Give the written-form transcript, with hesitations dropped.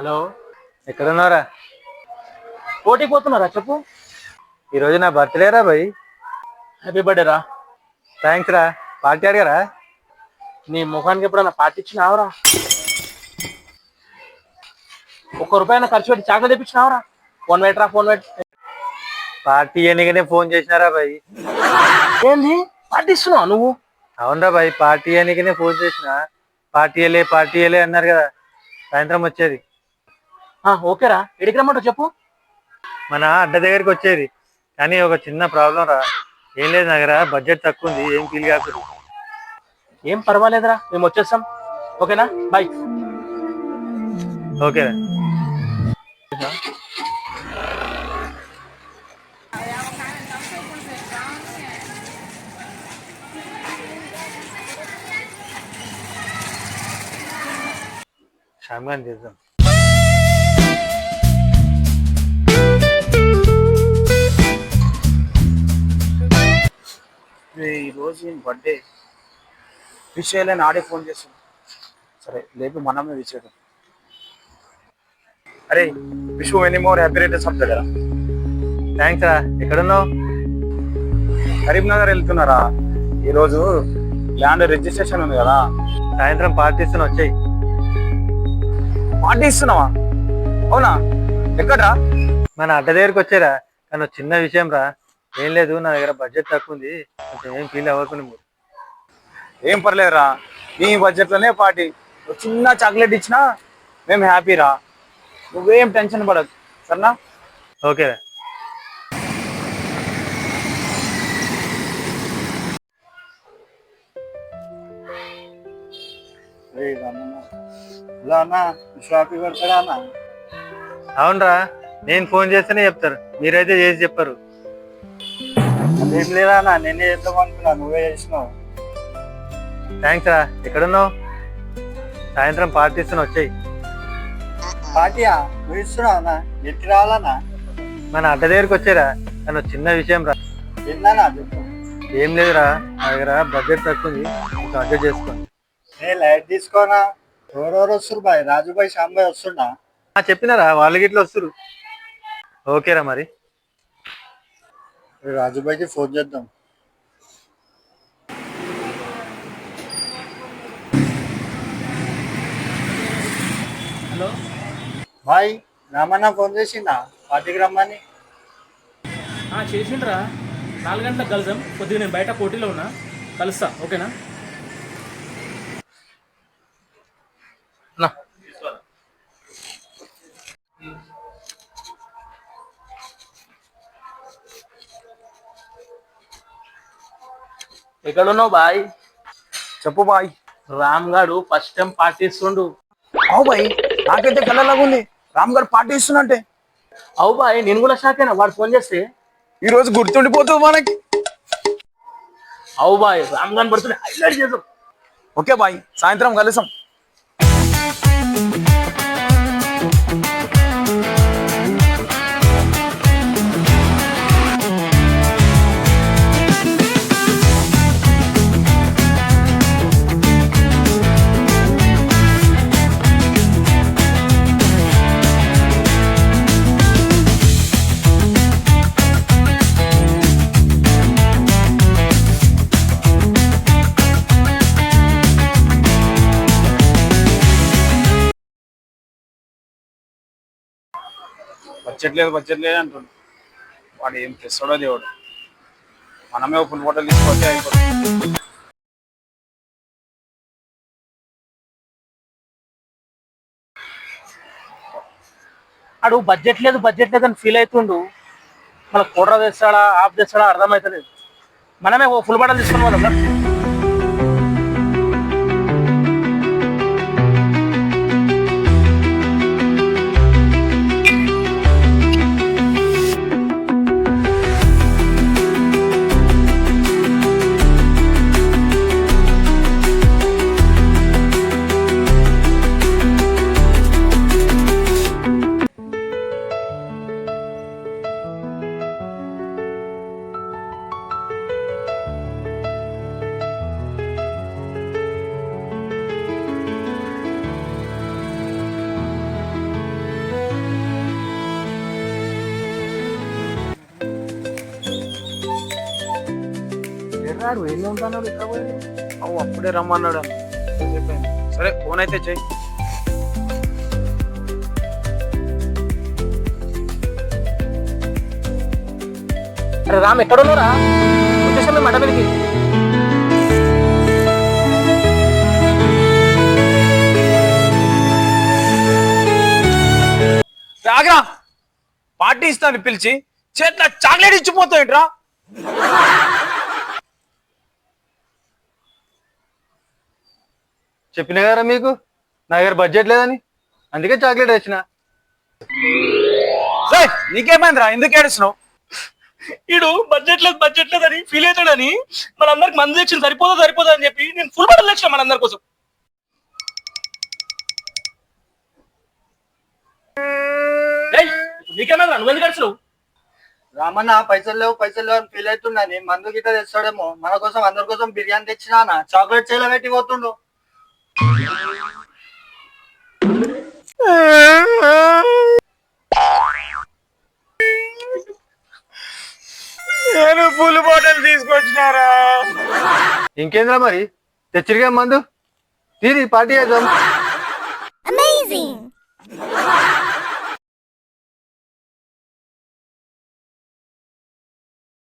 Hello. ఎక్కడున్నారా? కోటికి పోతున్నారా చెప్పు. ఈరోజు నా బర్త్డే రా భయ్. హ్యాపీ బర్త్డే రా. థ్యాంక్స్ రా. పార్టీ అడిగారా? నీ ముఖానికి ఎప్పుడన్నా పార్టీ ఇచ్చినావరా? ₹1 ఖర్చు పెట్టి చాక్లెట్ తెప్పించినావరా? ఫోన్ పెట్టరా, ఫోన్ పెట్టి. పార్టీ ఎన్నికనే ఫోన్ చేసినారా భయ్? ఏంది పార్టీ ఇస్తున్నావు నువ్వు? అవునరా భయ్, పార్టీ ఎన్నికనే ఫోన్ చేసిన. పార్టీ వెళ్ళే అన్నారు కదా, సాయంత్రం వచ్చేది. ఓకేరా, ఎడికి రమ్మంటావు చెప్పు. మన అడ్డ దగ్గరికి వచ్చేది, కానీ ఒక చిన్న ప్రాబ్లం రా. ఏం లేదు, నా దగ్గర బడ్జెట్ తక్కువ ఉంది, ఏం ఫీల్ కాదు. ఏం పర్వాలేదురా, మేము వచ్చేస్తాం. ఓకేనా, బాయ్. ఓకేరా. షామ్గాన్ చేద్దాం. ఈరోజు బర్త్డే విష్ చేయాలని ఆడే ఫోన్ చేస్తాను. సరే లేపు మనమే విష్ చేద్దాం. అరే wish many more happy returns of the day. Thanks రా. ఎక్కడున్నావు? కరీంనగర్ వెళ్తున్నారా? ఈరోజు ల్యాండ్ రిజిస్ట్రేషన్ ఉంది కదా. సాయంత్రం పార్టీ ఇస్తున్నా, వచ్చాయి. పార్టీ ఇస్తున్నావా? అవునా, ఎక్కడ్రా? మన అడ్డ దగ్గరికి వచ్చారా, కానీ ఒక చిన్న విషయం రా. ఏం లేదు, నా దగ్గర బడ్జెట్ తక్కువ ఉంది, కొంచెం ఏం ఫీల్ అవ్వకు నువ్వు. ఏం పర్లేదురా, నీ బడ్జెట్లోనే పార్టీ. చిన్న చాక్లెట్ ఇచ్చినా మేము హ్యాపీ రా. నువ్వేం టెన్షన్ పడదు, సరేనా? ఓకేరా. అవునరా, నేను ఫోన్ చేస్తేనే చెప్తారు, మీరైతే చేసి చెప్పరు. ఏం లేదా, నేనే చేద్దాం అనుకున్నా, నువ్వే చేసినావు. థ్యాంక్స్ రా. ఎక్కడున్నావు? సాయంత్రం పార్టీ ఇస్తున్నా, వచ్చాయి. పార్టీయా? నువ్వు ఇస్తున్నావునా? ఎట్టి రావాలన్నా? మన అడ్డ దగ్గరికి వచ్చారా, కానీ ఒక చిన్న విషయం రా. ఏందన్నా చెప్పు. ఏం లేదురా, నా దగ్గర బడ్జెట్ తక్కువ ఉంది, కొంచెం అడ్జస్ట్ చేసుకోండి. లైట్ తీసుకోనా? ఎవరెవరు వస్తారు బాయ్? రాజుబాయ్, శ్యాంబాయ్ వస్తున్నా? చెప్పినారా, వాళ్ళు గిట్ల వస్తారు. ఓకేరా మరి. రాజుబాయ్కి ఫోన్ చేద్దాం. హలో బాయ్, రామన్న ఫోన్ చేసిందా పార్టీకి రమ్మని? చేసిండ్రా. 4 గంటలకు కలుద్దాం. కొద్దిగా నేను బయట పోటీలో ఉన్నా, కలుస్తా. ఓకేనా? ఎక్కడున్నావు బాయ్? చెప్పు బాయ్. రామ్ గారు ఫస్ట్ టైం పార్టీ ఇస్తుండు. అవు బాయ్, నాకైతే కళ్ళలాగా ఉంది రామ్ గారు పార్టీ ఇస్తున్నట్టే. అవు బాయ్, నేను కూడా షాక్ అయినా వాడు ఫోన్ చేస్తే. ఈ రోజు గుర్తుండిపోతుంది మనకి. అవు బాయ్, రామ్ గారు పడుతుంది, హైలైట్ చేద్దాం. ఓకే బాయ్, సాయంత్రం కలుసాం. బడ్జెట్ లేదు అంటుండు వాడు. ఏం తెస్తాడో దేవుడు. మనమే ఫుల్ హోటల్ తీసుకొస్తే అయిపోతుంది. అడు బడ్జెట్ లేదు అని ఫీల్ అవుతుండు. మన కోట్రా తెస్తాడా, ఆఫ్ తెస్తాడా అర్థమవుతలేదు. మనమే ఫుల్ బాటలు తీసుకుని పోదాం. ఆడు ఎన్ని ఉంటాడు ఇక్కడ పోయి అవు అప్పుడే రమ్మన్నాడు చెప్పాను. సరే ఫోన్ అయితే చెయ్యి. అరే రామ్ ఎక్కడున్నారా వచ్చేసాం మేము మండపేరికి. రాగా పార్టీ ఇస్తాను పిలిచి చేతిలో చాక్లెట్ ఇచ్చిపోతాయిట్రా. చెప్పిన కదా మీకు నా దగ్గర బడ్జెట్ లేదని, అందుకే చాక్లెట్ తెచ్చిన. నీకేమైందిరా, ఎందుకు ఏడుస్తున్నావు? ఈడు బడ్జెట్ లేదు అని ఫీల్ అవుతాడని మనందరికి మంది తెచ్చిన సరిపోదా అని చెప్పి నేను ఫుల్ బట్టలు తెచ్చిన మనందరి కోసం. నీకేమైనా నువ్వు ఎందుకు అడిచినావు? రామన్న పైసలు లేవు అని ఫీల్ అవుతుండని మందు గిట్ట తెస్తాడేమో, మన కోసం అందరి కోసం బిర్యానీ తెచ్చినా చాక్లెట్ చేల పెట్టి పోతుండు. నేను ఫుల్ బాటిల్ తీసుకొచ్చినారా. ఇంకేంద్రా మరి తెచ్చిరిగా మందు తీరి పార్టీ చేద్దాం.